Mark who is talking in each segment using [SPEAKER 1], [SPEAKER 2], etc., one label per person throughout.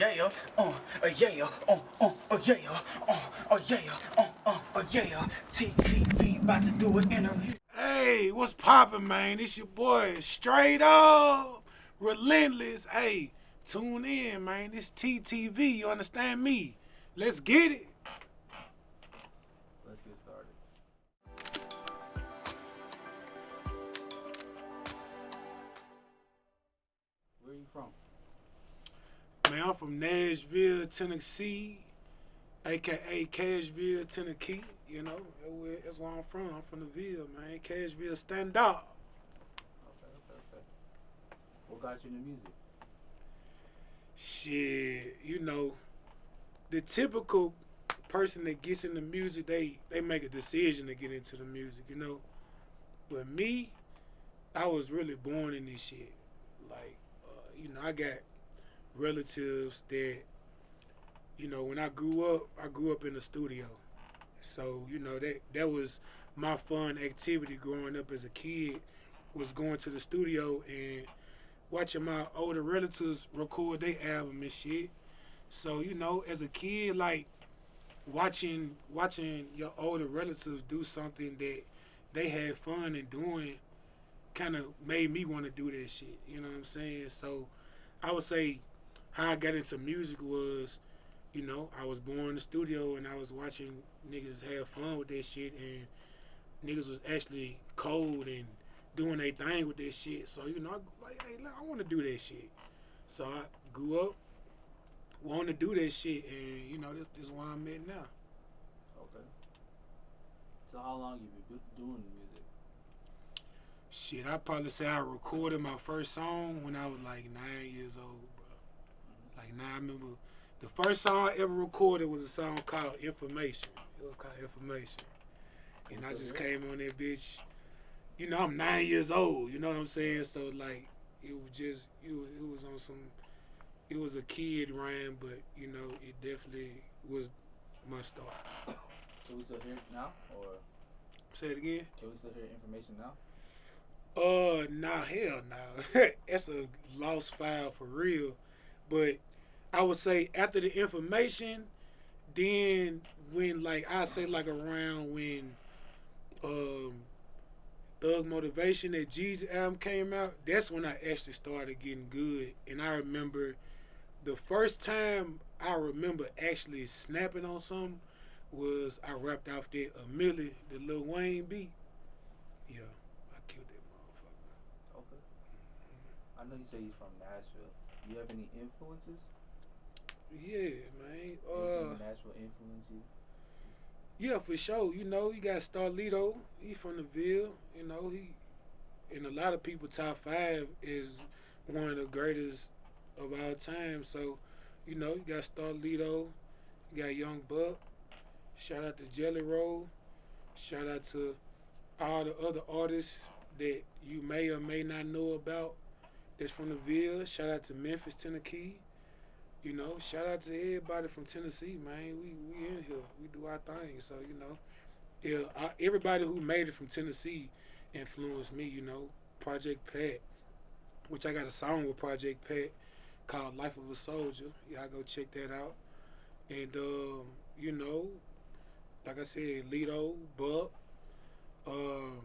[SPEAKER 1] Yeah, yeah, yeah. TeeTv about to do an interview.
[SPEAKER 2] Hey, what's poppin', man? It's your boy, Str8up, Relentless. Hey, tune in, man. It's TeeTv, you understand me? Let's get it.
[SPEAKER 3] Let's get started. Where are you from?
[SPEAKER 2] Man, I'm from Nashville, Tennessee, aka Cashville, Tennessee. You know, that's where I'm from. I'm from the Ville, man. Cashville, stand up.
[SPEAKER 3] Okay. What got you into music?
[SPEAKER 2] Shit, you know, the typical person that gets into music, they make a decision to get into the music, you know. But me, I was really born in this shit. Like, I got relatives that, when I grew up in the studio. So, that was my fun activity growing up as a kid, was going to the studio and watching my older relatives record their album and shit. So, as a kid, like, watching your older relatives do something that they had fun in doing kind of made me want to do that shit. You know what I'm saying? So I would say how I got into music was, I was born in the studio and I was watching niggas have fun with that shit, and niggas was actually cold and doing their thing with that shit. So, I like, hey, look, I want to do that shit. So I grew up wanting to do that shit, and, this is where I'm at now.
[SPEAKER 3] Okay. So how long you been doing music?
[SPEAKER 2] Shit, I probably say I recorded my first song when I was like 9 years old, bro. Like, I remember the first song I ever recorded was a song called Information. It was called Information. And I just came on that bitch. I'm 9 years old, you know what I'm saying? So, like, it was just, it was on some, it was a kid rhyme, but, it definitely was my start.
[SPEAKER 3] Can we still hear it now, or
[SPEAKER 2] Say it again?
[SPEAKER 3] can we still hear information now?
[SPEAKER 2] Nah, hell no. That's a lost file for real. But I would say after the Information, then when, like, I say like around when um Thug Motivation, that Jeezy album came out, that's when I actually started getting good. And I remember the first time I remember actually snapping on something was I rapped off that A Milli, the Lil Wayne beat. Yeah, I killed that motherfucker.
[SPEAKER 3] Okay. I know you say you're from Nashville. Do you have any influences?
[SPEAKER 2] Yeah, man.
[SPEAKER 3] Anything in Nashville influence you?
[SPEAKER 2] Yeah, for sure. You got Str8up. He from the Ville. He, in a lot of people top 5 is one of the greatest of all time. So, you got Str8up. You got Young Buck. Shout out to Jelly Roll. Shout out to all the other artists that you may or may not know about that's from the Ville. Shout out to Memphis, Tennessee. Shout out to everybody from Tennessee, man. We in here. We do our thing. So, yeah, everybody who made it from Tennessee influenced me, Project Pat, which I got a song with Project Pat called Life of a Soldier. Y'all go check that out. And, like I said, Lido, Buck, um,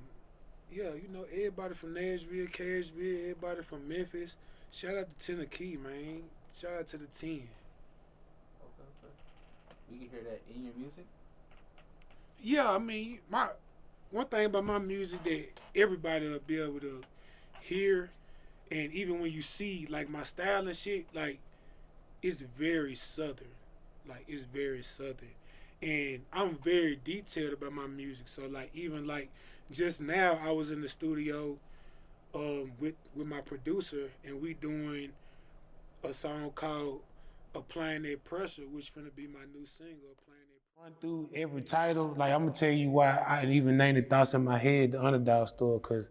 [SPEAKER 2] yeah, everybody from Nashville, Cashville, everybody from Memphis. Shout out to Tennessee, man. Shout out to the 10.
[SPEAKER 3] Okay. We can hear that in your music?
[SPEAKER 2] Yeah, I mean, my one thing about my music that everybody will be able to hear, and even when you see like my style and shit, like, it's very southern. Like, it's very southern. And I'm very detailed about my music. So, like, even like just now I was in the studio with my producer, and we doing a song called Applying That Pressure, which finna be my new single, Applying That Pressure. Run through every title. Like, I'm gonna tell you why I even named the Thoughts in My Head the Underdog Story, cause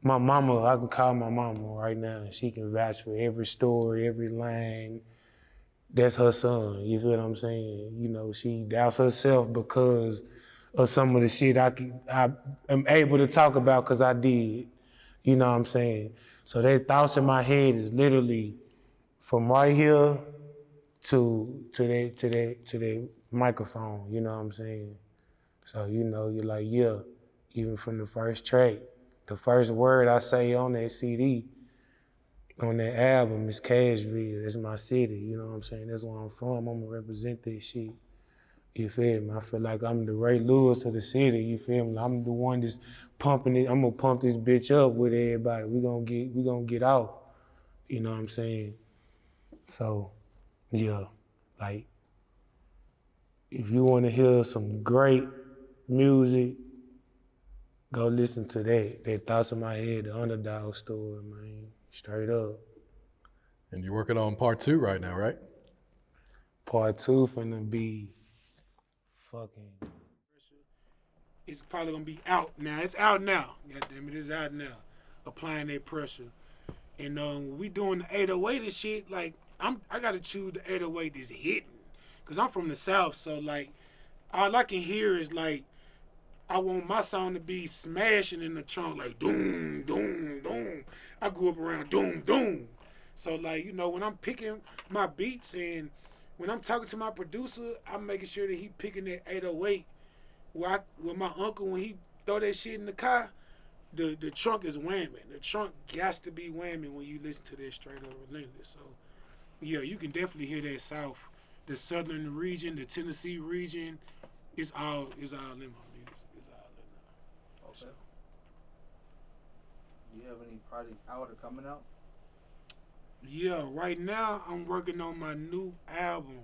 [SPEAKER 2] my mama, I can call my mama right now and she can vouch for every story, every line. That's her son, you feel what I'm saying? She doubts herself because of some of the shit I am able to talk about because I did. You know what I'm saying? So that Thoughts in My Head is literally from right here
[SPEAKER 4] to that microphone, you know what I'm saying? So, you know, you're like, yeah, even from the first track, the first word I say on that CD, on that album is Cashville. That's my city, you know what I'm saying? That's where I'm from. I'm gonna represent that shit. You feel me? I feel like I'm the Ray Lewis of the city, you feel me? I'm the one that's pumping it. I'm gonna pump this bitch up with everybody. We gonna get out. You know what I'm saying? So, yeah, like, if you wanna hear some great music, go listen to that Thoughts in My Head, the Underdog story, man. Straight up.
[SPEAKER 5] And you're working on part 2 right now, right?
[SPEAKER 4] Part 2 finna be fucking.
[SPEAKER 2] It's probably gonna be out now. It's out now. God damn it, it's out now. Applying that pressure. And we doing the 808 and shit, like I gotta choose the 808 that's hitting. Cause I'm from the South, so like all I can hear is like I want my song to be smashing in the trunk, like doom, doom, doom. I grew up around doom, doom. So like, you know, when I'm picking my beats and when I'm talking to my producer, I'm making sure that he picking that 808. With my uncle, when he throw that shit in the car, the trunk is whamming. The trunk got to be whamming when you listen to that straight up Relentless. So yeah, you can definitely hear that South, the Southern region, the Tennessee region. It's all in my music. It's all in there.
[SPEAKER 3] Okay. Do you have any projects out or coming out?
[SPEAKER 2] Yeah, right now I'm working on my new album.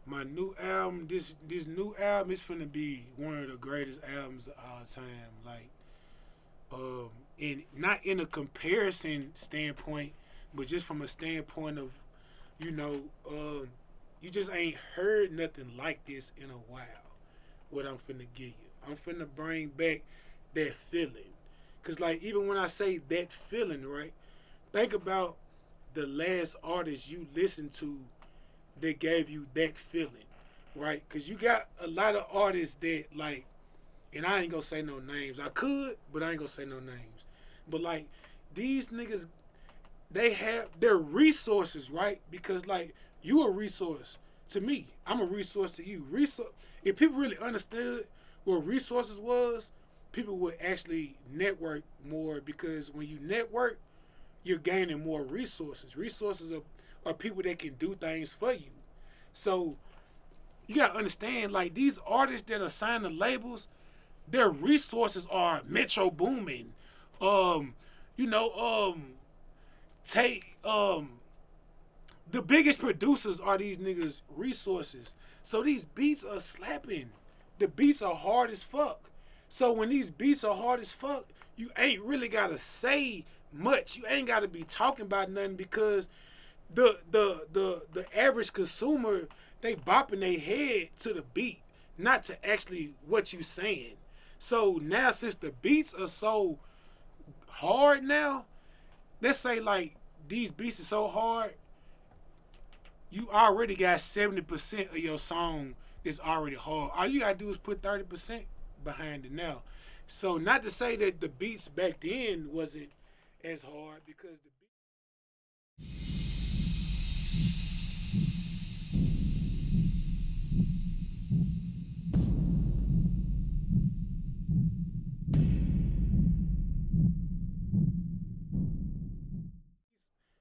[SPEAKER 2] My new album, this new album is finna be one of the greatest albums of all time. Like, and not in a comparison standpoint, but just from a standpoint of, you know, you just ain't heard nothing like this in a while. What I'm finna give you, I'm finna bring back that feeling. Cause like even when I say that feeling, right? Think about the last artist you listened to that gave you that feeling, right? Because you got a lot of artists that like, and I ain't gonna say no names. I could, but I ain't gonna say no names. But like these niggas, they have their resources, right? Because like you a resource to me, I'm a resource to you. If people really understood what resources was, people would actually network more because when you network, you're gaining more resources. Resources are people that can do things for you. So you gotta understand, like these artists that are signed to labels, their resources are Metro Boomin, um, you know, take the biggest producers are these niggas' resources. So these beats are slapping. The beats are hard as fuck. So when these beats are hard as fuck, you ain't really gotta say much. You ain't gotta be talking about nothing because the average consumer, they bopping their head to the beat, not to actually what you saying. So now since the beats are so hard now, let's say like these beats are so hard, you already got 70% of your song is already hard. All you gotta do is put 30% behind it now. So not to say that the beats back then wasn't as hard because the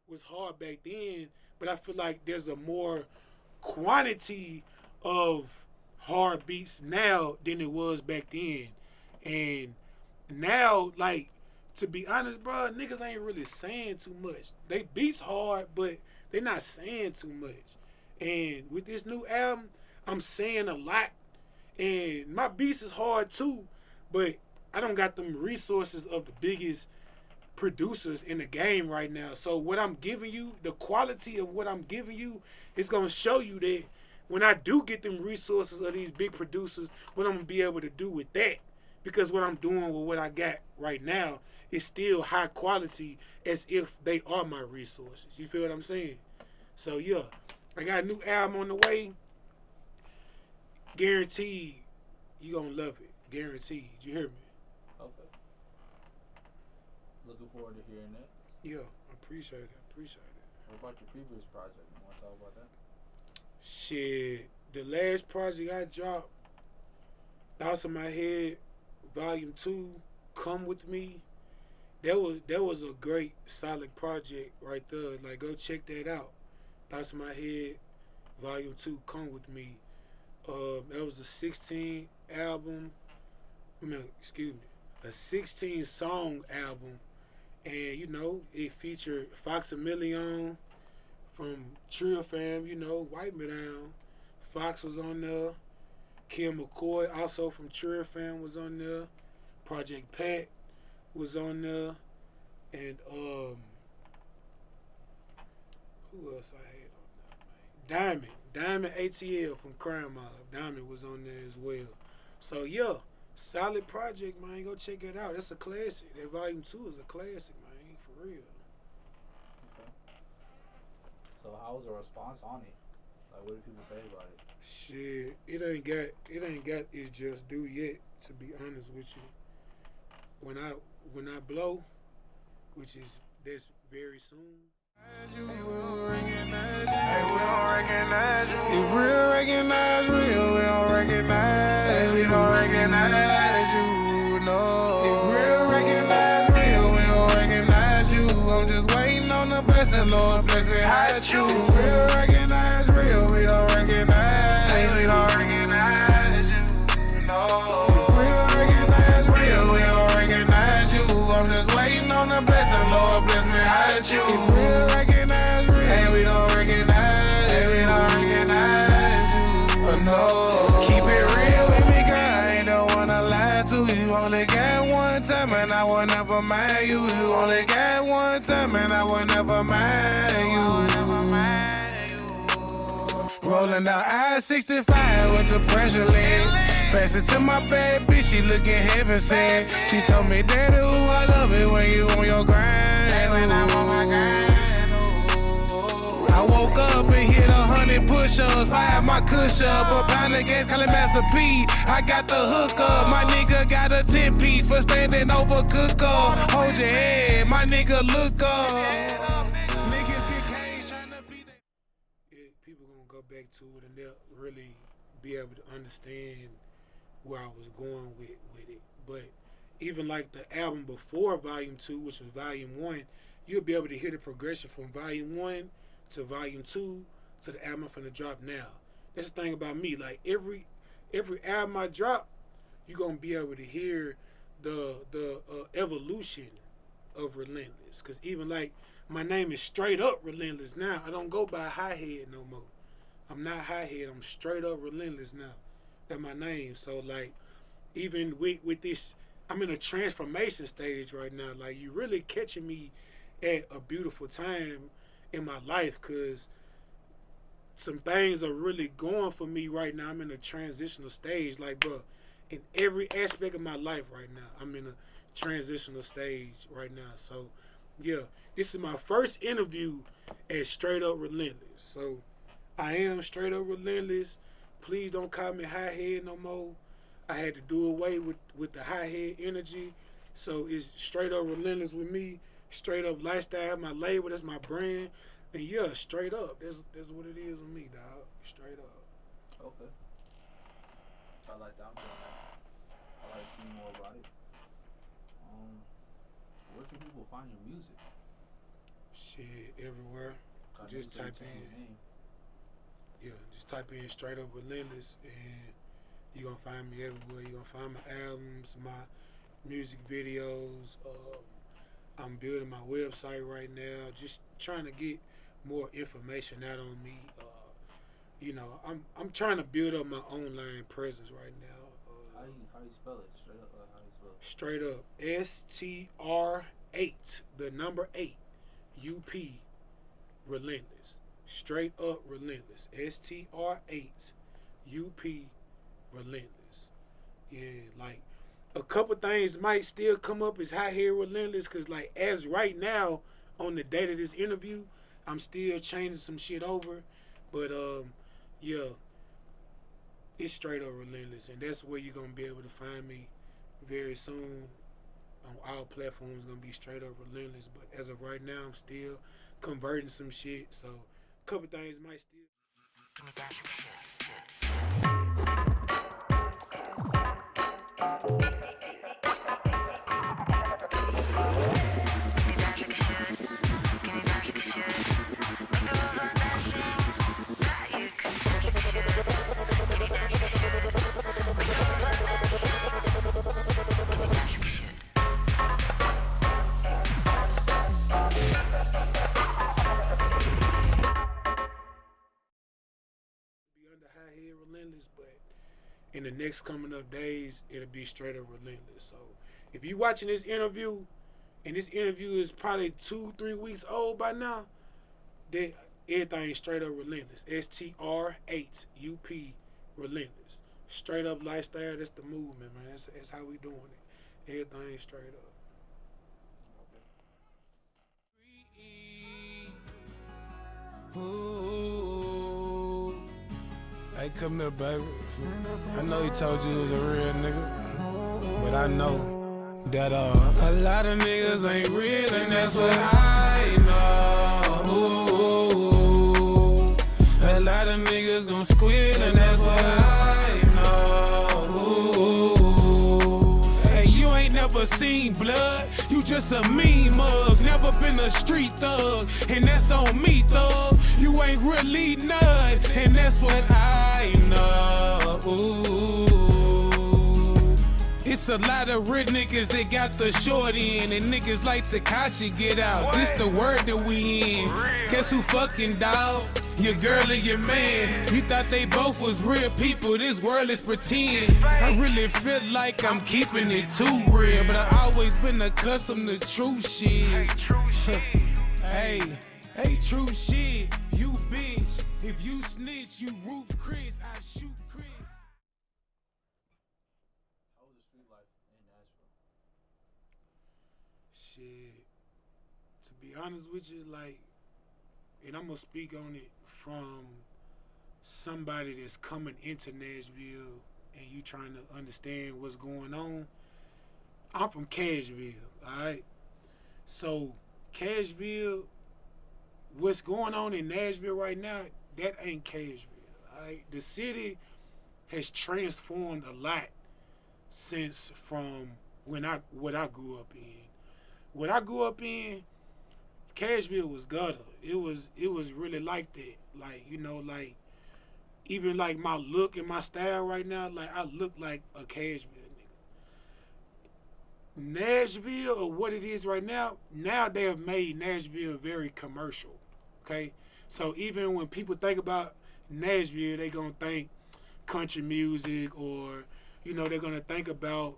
[SPEAKER 2] was hard back then, but I feel like there's a more quantity of hard beats now than it was back then. And now, like, to be honest, bro, niggas ain't really saying too much. They beats hard, but they not saying too much. And with this new album, I'm saying a lot. And my beats is hard too, but I don't got them resources of the biggest producers in the game right now. So what I'm giving you, the quality of what I'm giving you is gonna show you that when I do get them resources of these big producers, what I'm gonna be able to do with that. Because what I'm doing with what I got right now is still high quality as if they are my resources. You feel what I'm saying? So yeah, I got a new album on the way. Guaranteed you gonna love it. Guaranteed. You hear me?
[SPEAKER 3] Okay. Looking forward to hearing that.
[SPEAKER 2] Yeah, I appreciate it.
[SPEAKER 3] What about your previous project? You want to talk about that?
[SPEAKER 2] Shit, the last project I dropped, Thoughts in My Head, Volume 2, Come With Me. That was a great, solid project right there. Like, go check that out. Thoughts in My Head, Volume 2, Come With Me. That was a 16 album. No, excuse me, a 16 song album, and it featured Fox a Million from Trio Fam. Wipe Me Down. Fox was on there. Kim McCoy, also from Trio Fam, was on there. Project Pat was on there, and who else I had on there, man? Diamond ATL from Crime Mob. Diamond was on there as well. So yeah, solid project, man. Go check it out. That's a classic. That Volume 2 is a classic, man. For real.
[SPEAKER 3] Okay. So how was the response on it? Like, what did people say about it?
[SPEAKER 2] Shit, it ain't got its just due yet. To be honest with you, when I blow, which is that's very soon.
[SPEAKER 6] Hey, we don't recognize you. If real recognize real, we don't recognize. We don't recognize you, no. If real recognize real, we don't recognize you. I'm just waiting on the blessing, Lord bless me, hide you. If real recognize real, we don't recognize. We don't recognize you, no. If real recognize real, we don't recognize you. I'm just waiting on the blessing, Lord bless me, hide you. If real recognize real, hey, we don't recognize. Hey, we don't recognize you, no. Keep it real with me, girl, I ain't don't wanna lie to you. Only got one time and I will never mind you. You only got one time and I will never mind you. Rolling down I-65 with the pressure leg. Pass it to my bad bitch, she looking heaven sent. She told me, Daddy, ooh, I love it when you on your grind. When I'm on my grind. I woke up and hit 100 push-ups. I had my cush up, a pound of gas, call it Master P. I got the hook up, my nigga got a 10-piece for standing over cook up. Hold your head, my nigga look up. Niggas get caged trying to feed their
[SPEAKER 2] People gonna go back to it and they'll really be able to understand where I was going with it. But even like the album before Volume 2, which was Volume 1, you'll be able to hear the progression from Volume 1 to Volume 2 to the album I'm finna drop now. That's the thing about me. Like every album I drop, you're gonna be able to hear the evolution of Relentless. Cause even like my name is Str8up Relentless now. I don't go by Hi-Head no more. I'm not Hi-Head, I'm Str8up Relentless now. That's my name. So like even with this, I'm in a transformation stage right now. Like you really catching me at a beautiful time in my life, cause some things are really going for me right now. I'm in a transitional stage. Like bro, in every aspect of my life right now, I'm in a transitional stage right now. So yeah, this is my first interview at Str8up Relentless. So I am Str8up Relentless. Please don't call me Hi-Head no more. I had to do away with the Hi-Head energy. So it's Str8up Relentless with me. Str8up Lifestyle, my label, that's my brand. And yeah, Str8up. That's what it is with me, dog. Str8up.
[SPEAKER 3] Okay. I like that. I'm doing that. I like to see more about it. Where can people find your music?
[SPEAKER 2] Shit, everywhere. Just type in. Yeah, just type in Str8up Relentless and you're gonna find me everywhere. You're gonna find my albums, my music videos. I'm building my website right now, just trying to get more information out on me. I'm trying to build up my online presence right now.
[SPEAKER 3] How you spell it? Straight up. How you spell it?
[SPEAKER 2] Str8up, STR8, the number 8, UP, Relentless. Str8up Relentless. STR8, UP, Relentless. Yeah, like a couple things might still come up as Hi-Head Relentless, cause like as right now on the date of this interview, I'm still changing some shit over, but yeah, it's Str8up Relentless, and that's where you're gonna be able to find me very soon. On all platforms, gonna be Str8up Relentless. But as of right now, I'm still converting some shit, so a couple things might still.
[SPEAKER 7] Give me that shit.
[SPEAKER 2] Be under high head relentless, but in the next coming up days, it'll be straight up relentless. So if you watching this interview, and this interview is probably 2-3 weeks old by now, then everything straight up relentless. Str8up relentless. Straight up lifestyle, that's the movement, man. That's how we doing it. Everything straight up.
[SPEAKER 6] Ooh. Hey, come here, baby. I know he told you he was a real nigga, but I know that a lot of niggas ain't real, and that's what I know. Ooh. A lot of niggas gon' squeal, and that's what I know. Ooh. Hey, you ain't never seen blood, you just a mean mug. Never been a street thug, and that's on me, thug. You ain't really none, and that's what I know. Ooh. It's a lot of real niggas that got the short end, and niggas like Tekashi get out. This the word that we in. Guess who fucking dog? Your girl and your man. You thought they both was real people, this world is pretend. I really feel like I'm keeping it too real, but I always been accustomed to true shit. Hey, true shit, you bitch. If you snitch, you roof Chris, I shoot Chris.
[SPEAKER 3] How was the street life in Nashville?
[SPEAKER 2] Shit. To be honest with you, like, and I'm gonna speak on it from somebody that's coming into Nashville and you trying to understand what's going on. I'm from Cashville, alright? So Cashville, what's going on in Nashville right now, that ain't Cashville, alright? The city has transformed a lot since from what I grew up in. What I grew up in, Cashville was gutter. It was really like that. Like, you know, like even like my look and my style right now, like I look like a Cashville nigga. Nashville, or what it is right now they have made Nashville very commercial. Okay? So even when people think about Nashville, they gonna think country music, or, you know, they're gonna think about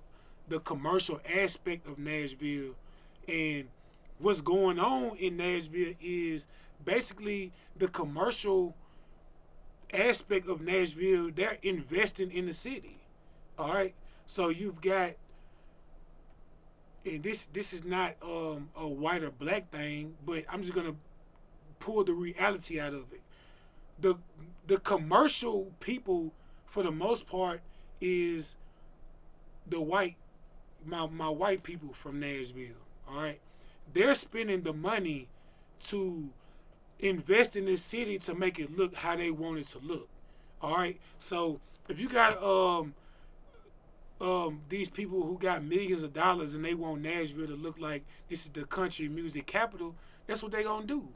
[SPEAKER 2] the commercial aspect of Nashville. And what's going on in Nashville is basically the commercial aspect of Nashville. They're investing in the city. All right. So you've got, and this is not a white or black thing, but I'm just gonna pull the reality out of it. The commercial people, for the most part, is the my white people from Nashville. All right. They're spending the money to invest in this city to make it look how they want it to look. All right. So if you got these people who got millions of dollars and they want Nashville to look like this is the country music capital, that's what they gonna do.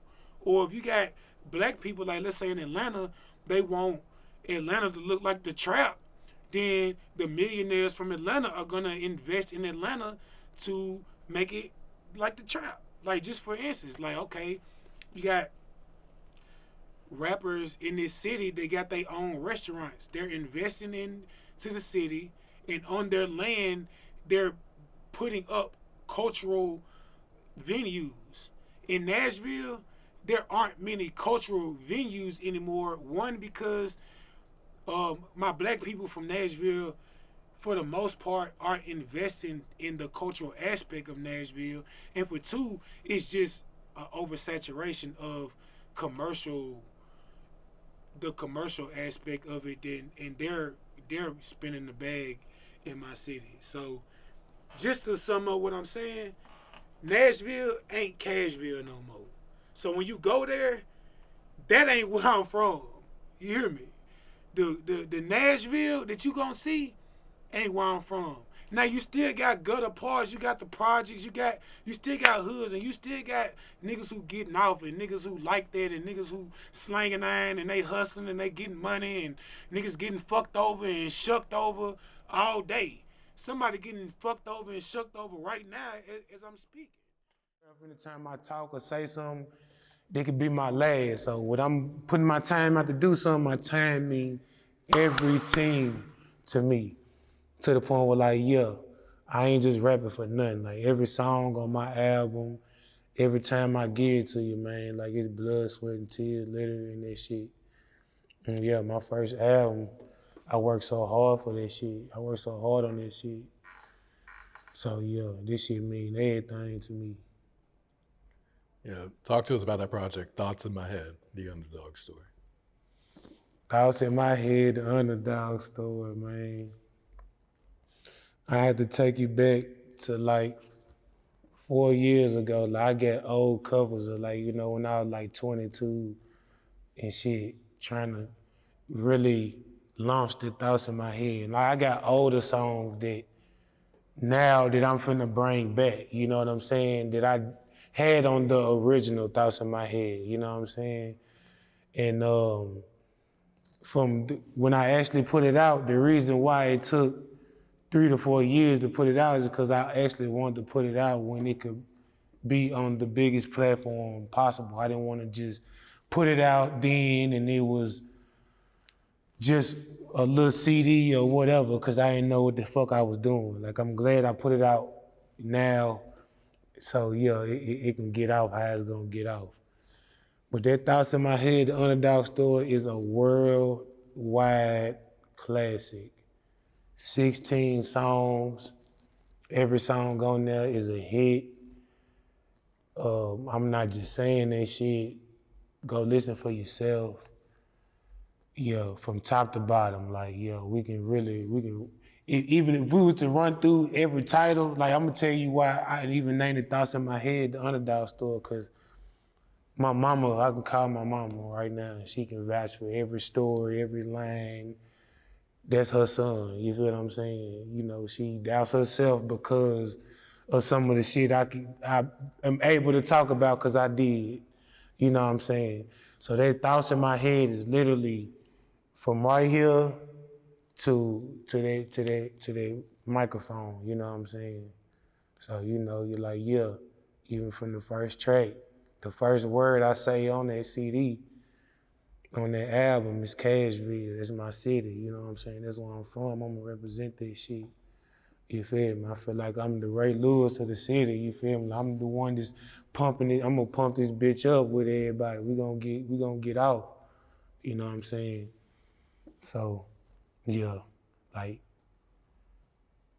[SPEAKER 2] Or if you got black people, like let's say in Atlanta, they want Atlanta to look like the Trap, then the millionaires from Atlanta are gonna invest in Atlanta to make it like the Trap. Like, just for instance, like, okay, you got rappers in this city, they got their own restaurants. They're investing into the city, and on their land, they're putting up cultural venues. In Nashville, there aren't many cultural venues anymore. One, because my black people from Nashville, for the most part, aren't investing in the cultural aspect of Nashville. And for two, it's just an oversaturation of the commercial aspect of it, and they're spinning the bag in my city. So just to sum up what I'm saying, Nashville ain't Cashville no more. So when you go there, that ain't where I'm from. You hear me? The Nashville that you gonna see ain't where I'm from. Now you still got gutter parts, you got the projects, you still got hoods, and you still got niggas who getting off and niggas who like that and niggas who slanging iron and they hustling and they getting money and niggas getting fucked over and shucked over all day. Somebody getting fucked over and shucked over right now as I'm speaking.
[SPEAKER 4] Every time I talk or say something, they could be my last. So when I'm putting my time out to do something, my time means everything to me. To the point where like, yeah, I ain't just rapping for nothing. Like every song on my album, every time I give it to you, man, like it's blood, sweat, and tears, literally, and that shit. And yeah, my first album, I worked so hard for that shit. I worked so hard on that shit. So yeah, this shit mean everything to me.
[SPEAKER 5] Yeah, talk to us about that project, Thoughts in My Head, the Underdog story.
[SPEAKER 4] Thoughts in my head, the Underdog story, man. I had to take you back to like 4 years ago. Like I got old covers of like, you know, when I was like 22 and shit, trying to really launch the thoughts in my head. Like I got older songs that now that I'm finna bring back, you know what I'm saying, that I had on the original Thoughts in My Head, you know what I'm saying? And when I actually put it out, the reason why it took 3 to 4 years to put it out is because I actually wanted to put it out when it could be on the biggest platform possible. I didn't want to just put it out then and it was just a little CD or whatever, because I didn't know what the fuck I was doing. Like, I'm glad I put it out now, so yeah, it can get off how it's gonna get off. But that Thoughts in My Head, the Underdog story, is a worldwide classic. 16 songs, every song on there is a hit. I'm not just saying that shit. Go listen for yourself. Yeah, from top to bottom, like, yeah, we can, even if we was to run through every title, like, I'm gonna tell you why I even named the Thoughts in My Head, the Underdog story, cause my mama, I can call my mama right now, and she can vouch for every story, every line. That's her son, you feel what I'm saying? You know, she doubts herself because of some of the shit I am able to talk about because I did, you know what I'm saying? So that Thoughts in My Head is literally from right here to the microphone, you know what I'm saying? So, you know, you're like, yeah, even from the first track, the first word I say on that CD, on that album is Cashville. That's my city, you know what I'm saying? That's where I'm from. I'm gonna represent that shit. You feel me? I feel like I'm the Ray Lewis of the city, you feel me? I'm the one that's pumping it. I'm gonna pump this bitch up with everybody. We gonna get out, you know what I'm saying? So, yeah, like,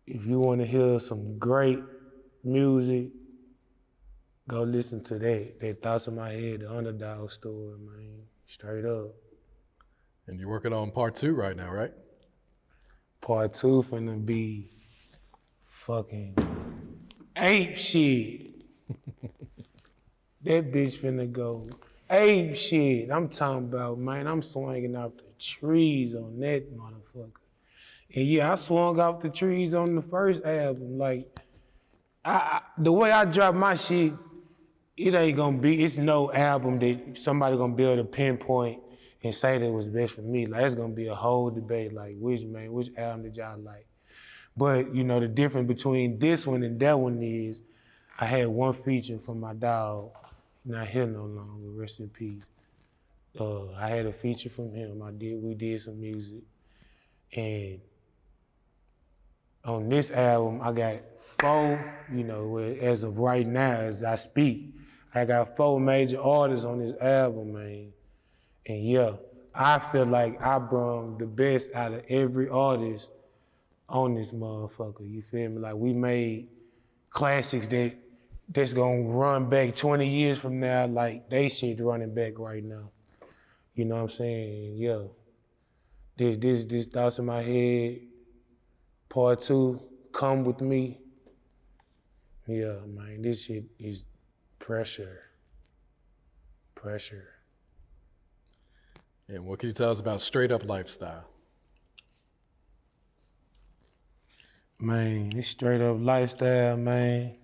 [SPEAKER 4] if you wanna hear some great music, go listen to that Thoughts in My Head, the Underdog story, man, straight up.
[SPEAKER 5] And you're working on part 2 right now, right?
[SPEAKER 4] Part 2 finna be fucking ape shit. That bitch finna go ape shit. I'm talking about, man, I'm swinging off the trees on that motherfucker. And yeah, I swung off the trees on the first album. Like, the way I drop my shit, it ain't gonna be, it's no album that somebody gonna be able to pinpoint and say that was best for me. Like, it's gonna be a whole debate, like, which album did y'all like? But, you know, the difference between this one and that one is I had one feature from my dog, not here no longer, rest in peace. I had a feature from him. We did some music. And on this album, I got 4, you know, as of right now, as I speak, I got 4 major artists on this album, man. And yeah, I feel like I brought the best out of every artist on this motherfucker, you feel me? Like, we made classics that's gonna run back 20 years from now, like they shit running back right now. You know what I'm saying? Yeah. This Thoughts in My Head, part 2, Come With Me. Yeah, man, this shit is pressure. Pressure.
[SPEAKER 5] And what can you tell us about Str8up lifestyle?
[SPEAKER 4] Man, it's straight up lifestyle, man.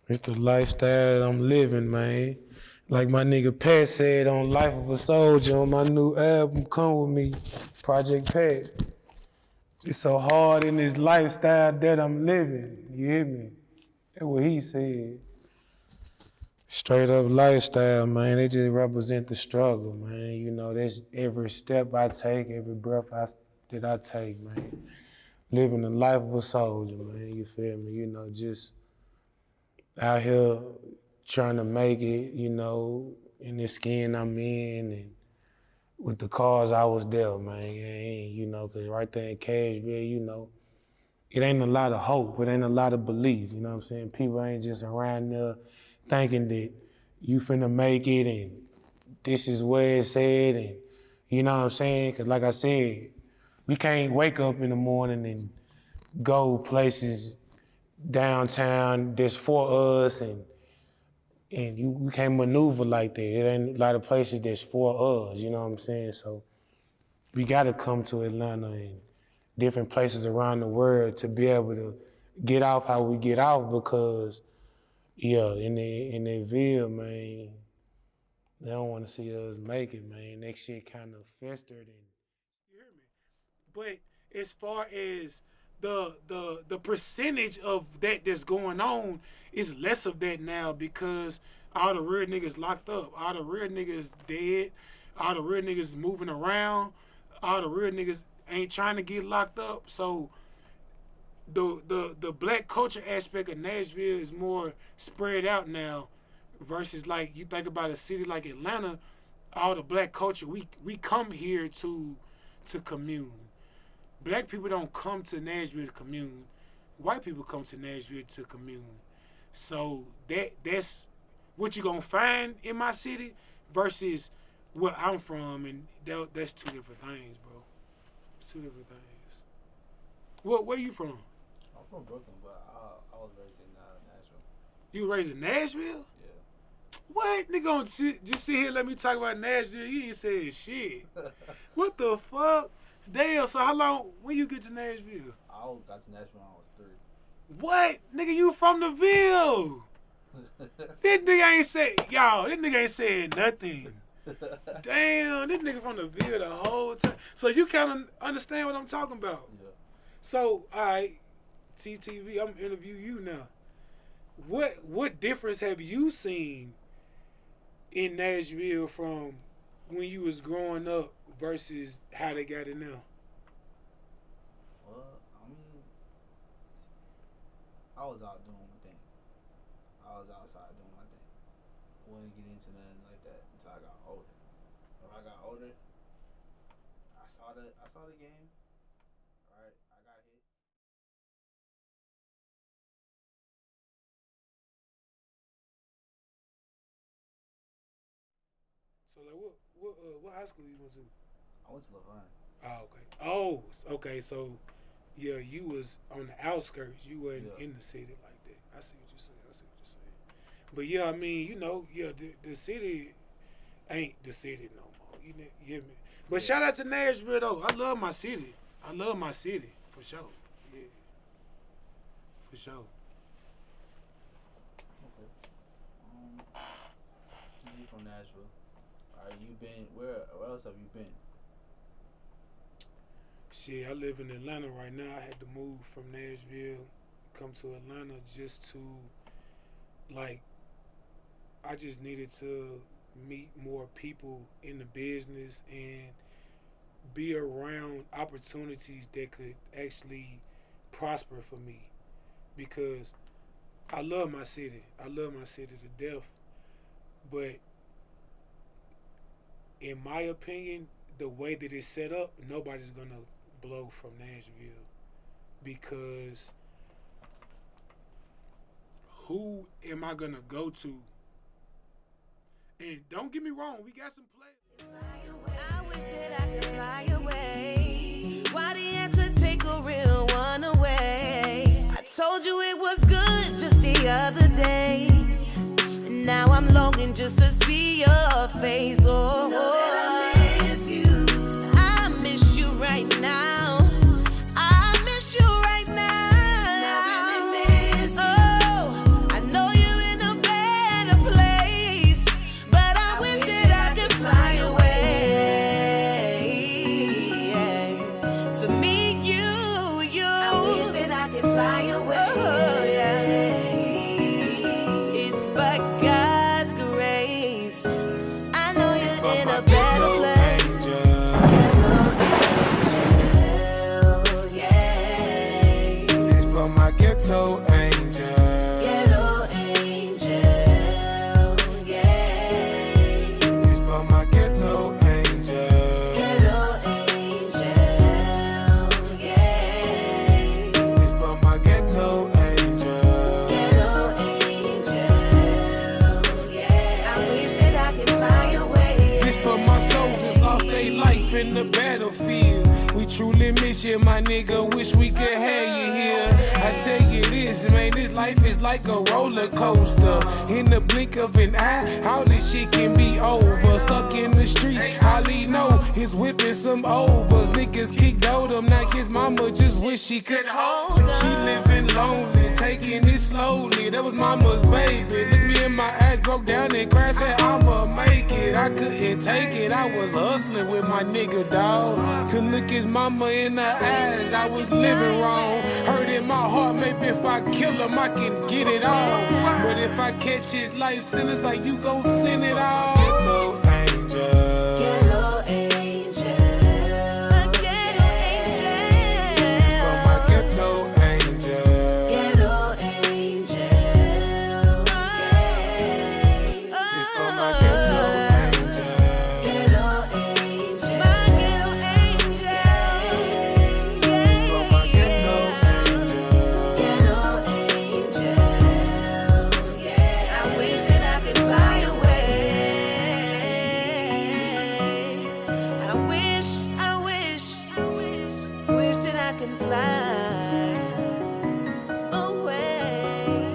[SPEAKER 4] It's the lifestyle I'm living, man. Like my nigga Pat said on Life of a Soldier on my new album, Come With Me, Project Pat. It's so hard in this lifestyle that I'm living. You hear me? That's what he said. Straight up lifestyle, man. They just represent the struggle, man. You know, that's every step I take, every breath that I take, man. Living the life of a soldier, man. You feel me? You know, just out here trying to make it, you know, in the skin I'm in and with the cause I was there, man. You know, because right there in Cashville, you know, it ain't a lot of hope. It ain't a lot of belief, you know what I'm saying? People ain't just around there thinking that you finna make it and this is where it's said and you know what I'm saying? Because like I said, we can't wake up in the morning and go places downtown that's for us and we can't maneuver like that. It ain't a lot of places that's for us, you know what I'm saying? So we gotta come to Atlanta and different places around the world to be able to get off how we get off because yeah, in the Ville, man, they don't want to see us make it, man. That shit kind of festered and.
[SPEAKER 2] You hear me? But as far as the percentage of that that's going on, is less of that now because all the real niggas locked up, all the real niggas dead, all the real niggas moving around, all the real niggas ain't trying to get locked up. So the black culture aspect of Nashville is more spread out now versus like you think about a city like Atlanta, all the black culture, we come here to commune. Black people don't come to Nashville to commune. White people come to Nashville to commune. So that's what you're gonna find in my city versus where I'm from, and that's two different things, bro. It's two different things. Where you from?
[SPEAKER 3] I'm from Brooklyn, but I was raised in Nashville.
[SPEAKER 2] You were raised in Nashville?
[SPEAKER 3] Yeah.
[SPEAKER 2] What? Nigga gonna just sit here and let me talk about Nashville? You ain't said shit. What the fuck? Damn, so how long, when you get to Nashville?
[SPEAKER 3] I got to Nashville when I was 3.
[SPEAKER 2] What? Nigga, you from the Ville. This nigga ain't say, y'all, this nigga ain't saying nothing. Damn, this nigga from the Ville the whole time. So you kind of understand what I'm talking about.
[SPEAKER 3] Yeah.
[SPEAKER 2] So, all right, TeeTv, I'm gonna interview you now. What difference have you seen in Nashville from when you was growing up versus how they got it now?
[SPEAKER 3] Well, I mean, I was out doing my thing. I was outside doing my thing. Wouldn't get into nothing like that until I got older. When I got older, I saw the game. Right, I got hit.
[SPEAKER 2] So like, what high school you went to?
[SPEAKER 3] I went to Laverne.
[SPEAKER 2] Oh, okay. Oh, okay. So, yeah, you was on the outskirts. You wasn't in the city like that. I see what you're saying. But yeah, I mean, you know, yeah, the city ain't the city no more. You hear me? But shout out to Nashville though. I love my city. For sure. Yeah, for sure.
[SPEAKER 3] Okay. You from Nashville? Alright, you been where else have you been?
[SPEAKER 2] Shit, I live in Atlanta right now. I had to move from Nashville, come to Atlanta just to, like, I just needed to meet more people in the business and be around opportunities that could actually prosper for me. Because I love my city. I love my city to death. But in my opinion, the way that it's set up, nobody's gonna blow from Nashville because who am I gonna go to? And don't get me wrong, we got some players.
[SPEAKER 7] I wish that I could fly away. Why the answer take a real one away? I told you it was good just the other day. And now I'm longing just to see your face. Oh, know that I miss
[SPEAKER 6] battlefield. We truly miss you, my nigga, wish we could have you here. I tell you this, man, this life is like a roller coaster. In the blink of an eye, all this shit can be over. Stuck in the streets, all he know is whipping some overs. Niggas kicked out him, like his mama just wish she could hold him. She living lonely, taking it slowly. That was mama's baby. Look me in my eyes, broke down and cried, said I'ma make it. I couldn't take it, I was hustling with my nigga, dawg. Couldn't look his mama in the eyes, I was living wrong. Hurt in my heart, maybe if I kill him, I can get it all. But if I catch his life sentence, like you gon' send it all. Ghetto angel.
[SPEAKER 7] Ghetto angel. My ghetto angel.
[SPEAKER 6] For my ghetto angel.
[SPEAKER 7] Ghetto angel.
[SPEAKER 6] It's for my ghetto angel.
[SPEAKER 7] Ghetto angel. My ghetto angel.
[SPEAKER 6] For my ghetto angel.
[SPEAKER 7] Ghetto angel. Yeah, I wish that I could fly away. Wish that I could fly away.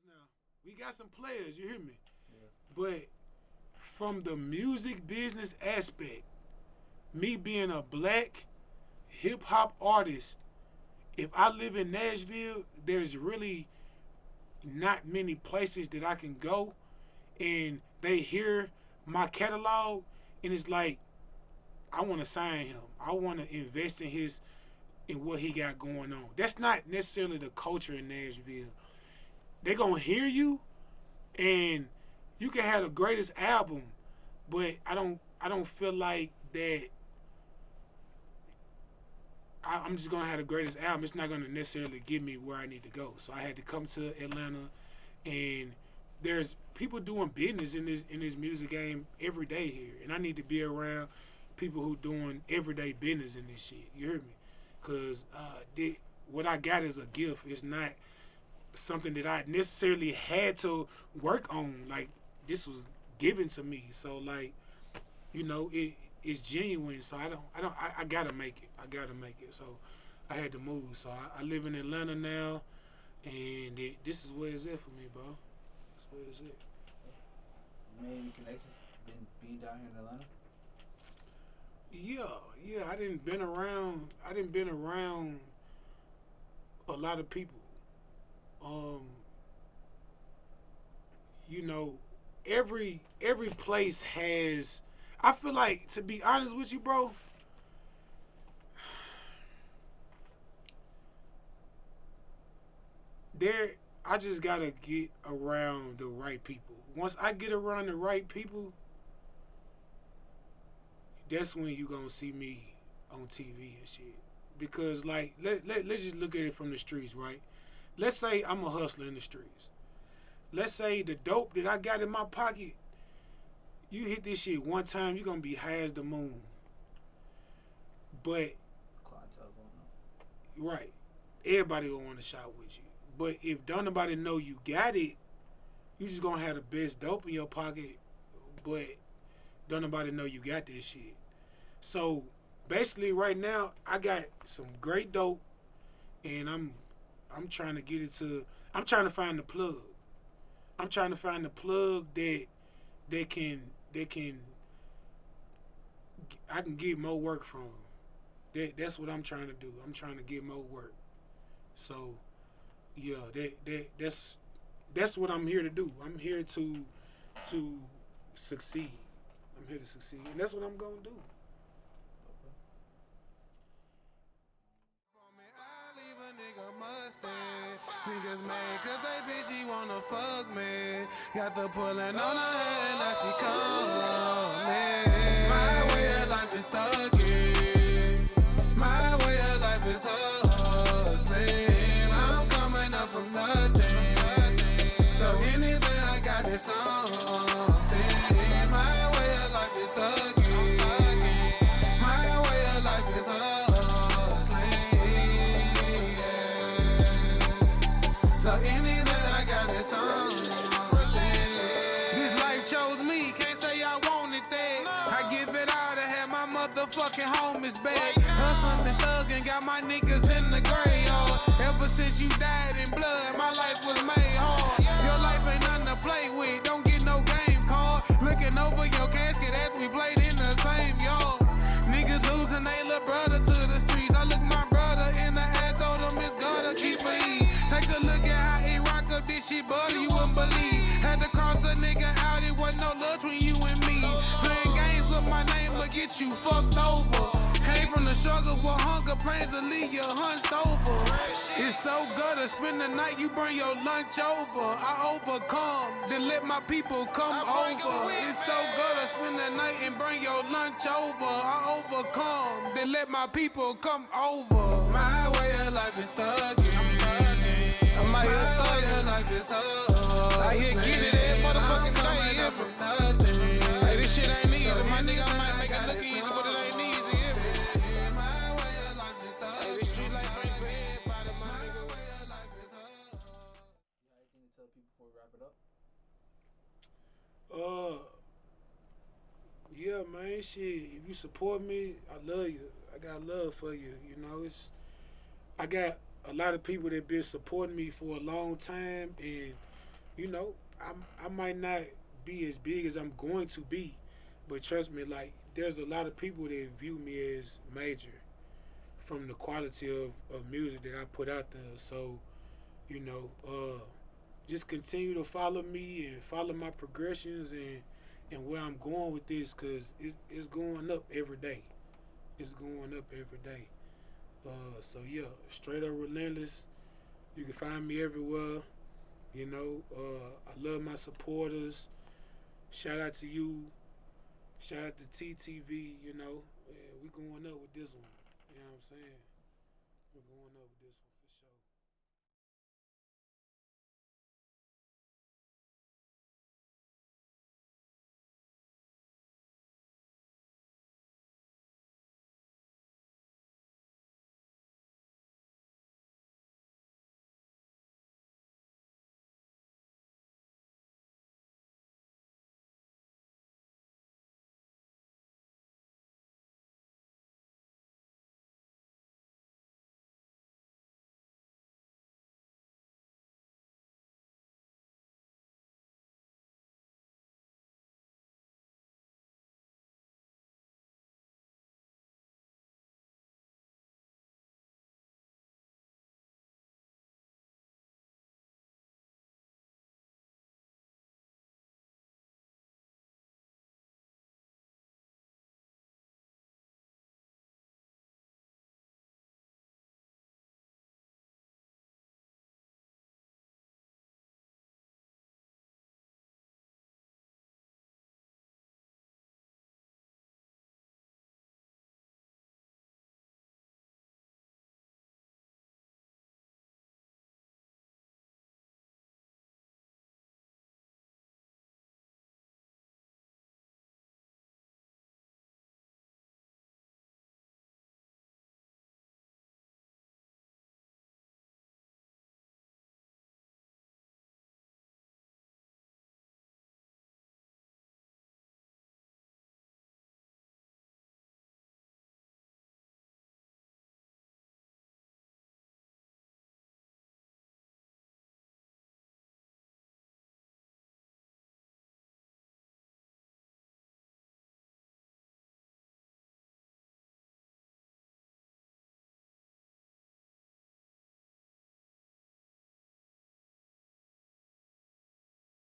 [SPEAKER 2] Now, we got some players, you hear me? But from the music business aspect, me being a black hip hop artist, if I live in Nashville, there's really not many places that I can go and they hear my catalog and it's like, I want to sign him. I want to invest in what he got going on. That's not necessarily the culture in Nashville. They gonna hear you, and you can have the greatest album, but I don't feel like that. I'm just gonna have the greatest album. It's not gonna necessarily get me where I need to go. So I had to come to Atlanta, and there's people doing business in this music game every day here, and I need to be around people who doing everyday business in this shit. You hear me? Cause what I got is a gift. It's not something that I necessarily had to work on. Like, this was given to me. So like, you know, it's genuine. So I gotta make it. I gotta make it. So I had to move. So I live in Atlanta now, and this is where it's at for me, bro. This is where it's at.
[SPEAKER 3] You made any connections being down here in Atlanta?
[SPEAKER 2] Yeah. I didn't been around a lot of people. You know, every place has. I feel like, to be honest with you, bro, I just gotta get around the right people. Once I get around the right people, that's when you gonna see me on TV and shit. Because like, let's just look at it from the streets, right? Let's say I'm a hustler in the streets. Let's say the dope that I got in my pocket, you hit this shit one time, you're gonna be high as the moon. But
[SPEAKER 3] Clientele going on.
[SPEAKER 2] right, everybody gonna want to shop with you. But if don't nobody know you got it, you just gonna have the best dope in your pocket, but don't nobody know you got this shit. So basically right now I got some great dope, and I'm trying to get it to, I'm trying to find the plug. I'm trying to find the plug that I can get more work from. That's what I'm trying to do. I'm trying to get more work. So yeah, that's what I'm here to do. I'm here to succeed. I'm here to succeed, and that's what I'm gonna do.
[SPEAKER 6] Niggas mad cause they bitch she wanna fuck me. Got the pullin' on her head, now she come on me. My way of life is thugging. My way of life is hustling. I'm coming up from nothing. So anything I got is something. My way of life is thugging. My way of life is hustling. So anything I got is something. This motherfucking home is back. Hustling and thugging, got my niggas in the graveyard. Ever since you died in blood, my life was made hard. Your life ain't nothing to play with, don't get no game card. Looking over your casket as we played in the same yard. Niggas losing they little brother to the streets. I look my brother in the eye, told him it's gotta keep it easy. Take a look at how he rock up this shit, buddy, you wouldn't believe. Had to cross a nigga out, it wasn't no love between you and me. Playing games with my name will get you fucked over. Came from the struggle with hunger, pains to leave you hunched over. It's so good to spend the night, you bring your lunch over. I overcome, then let my people come over. It's so good to spend the night and bring your lunch over. I overcome, then let my people come over. My way of life is thugging. My way of life is I here get it every motherfucking day. From nothing. Hey, this shit ain't easy. My nigga might make it look easy, but it ain't easy. My way of life is hey, this street life ain't for everybody. My nigga way of life is
[SPEAKER 3] You got anything to tell people before we wrap it up?
[SPEAKER 2] Yeah, man, shit. If you support me, I love you. I got love for you. You know, I got a lot of people that been supporting me for a long time, and you know, I might not be as big as I'm going to be, but trust me, like there's a lot of people that view me as major from the quality of music that I put out there. So, you know, just continue to follow me and follow my progressions and where I'm going with this, cause it's going up every day. It's going up every day. So yeah, straight up Relentless. You can find me everywhere. You know, I love my supporters. Shout out to you. Shout out to TeeTv. You know, we going up with this one. You know what I'm saying? We're going up with this one.